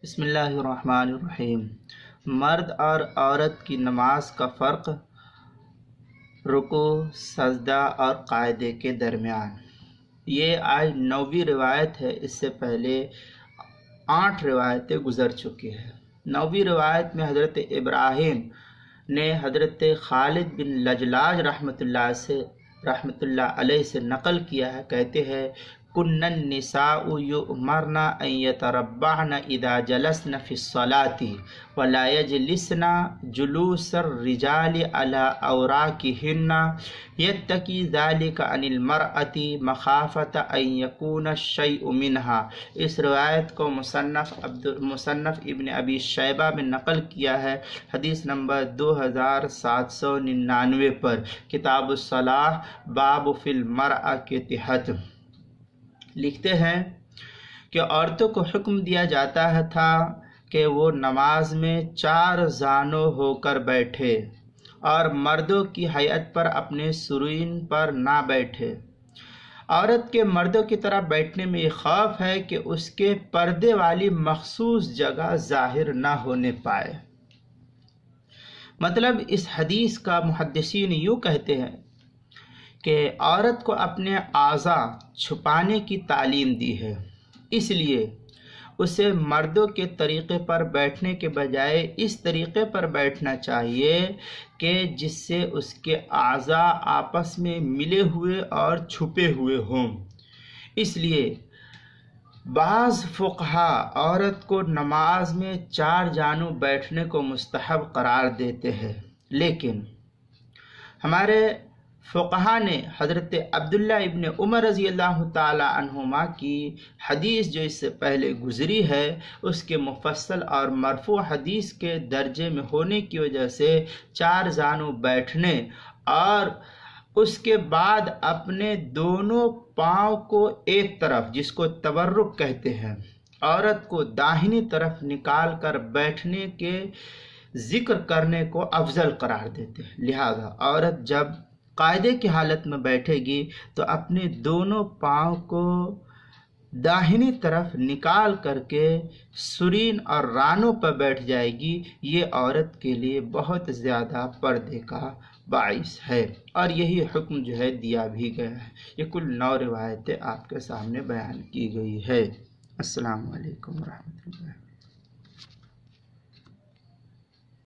بسم اللہ الرحمن الرحیم۔ مرد اور عورت کی نماز کا فرق رکوع، سجدہ اور قاعدے کے درمیان۔ یہ آج 9ویں روایت ہے، اس سے پہلے 8 روایتیں گزر چکی ہیں۔ 9ویں روایت میں حضرت ابراہیم نے حضرت خالد بن لجلاج رحمۃ اللہ علیہ سے نقل کیا ہے، کہتے ہیں کن النساء یؤمرن ان یتربعن اذا جلسن فی الصلاة ولا یجلسن جلوس الرجال علی اوراقہن یتقی ذلک عن المرأة مخافۃ ان یکون الشیء منها۔ اس روایت کو مصنف ابن ابی شیبہ میں نقل کیا ہے، حدیث نمبر 2799 پر، کتاب الصلاۃ باب فی المرأة کے تحت۔ لکھتے ہیں کہ عورتوں کو حکم دیا جاتا تھا کہ وہ نماز میں 4 زانو ہو کر بیٹھے اور مردوں کی ہیئت پر اپنے سرین پر نہ بیٹھے۔ عورت کے مردوں کی طرح بیٹھنے میں یہ خوف ہے کہ اس کے پردے والی مخصوص جگہ ظاہر نہ ہونے پائے۔ مطلب اس حدیث کا محدثین یوں کہتے ہیں کہ عورت کو اپنے اعضاء چھپانے کی تعلیم دی ہے، اس لیے اسے مردوں کے طریقے پر بیٹھنے کے بجائے اس طریقے پر بیٹھنا چاہیے کہ جس سے اس کے اعضاء آپس میں ملے ہوئے اور چھپے ہوئے ہوں۔ اس لیے بعض فقہا عورت کو نماز میں 4 جانب بیٹھنے کو مستحب قرار دیتے ہیں، لیکن ہمارے فقہا نے حضرت عبداللہ ابن عمر رضی اللہ تعالی عنہما کی حدیث جو اس سے پہلے گزری ہے، اس کے مفصل اور مرفوع حدیث کے درجے میں ہونے کی وجہ سے 4 زانو بیٹھنے اور اس کے بعد اپنے دونوں پاؤں کو ایک طرف، جس کو تورک کہتے ہیں، عورت کو داہنی طرف نکال کر بیٹھنے کے ذکر کرنے کو افضل قرار دیتے ہیں۔ لہذا عورت جب قاعدے کی حالت میں بیٹھے گی تو اپنے دونوں پاؤں کو داہنی طرف نکال کر کے سرین اور رانوں پر بیٹھ جائے گی۔ یہ عورت کے لیے بہت زیادہ پردے کا باعث ہے، اور یہی حکم جو ہے دیا بھی گیا ہے۔ یہ کل 9 روایتیں آپ کے سامنے بیان کی گئی ہے۔ السلام علیکم ورحمۃ اللہ۔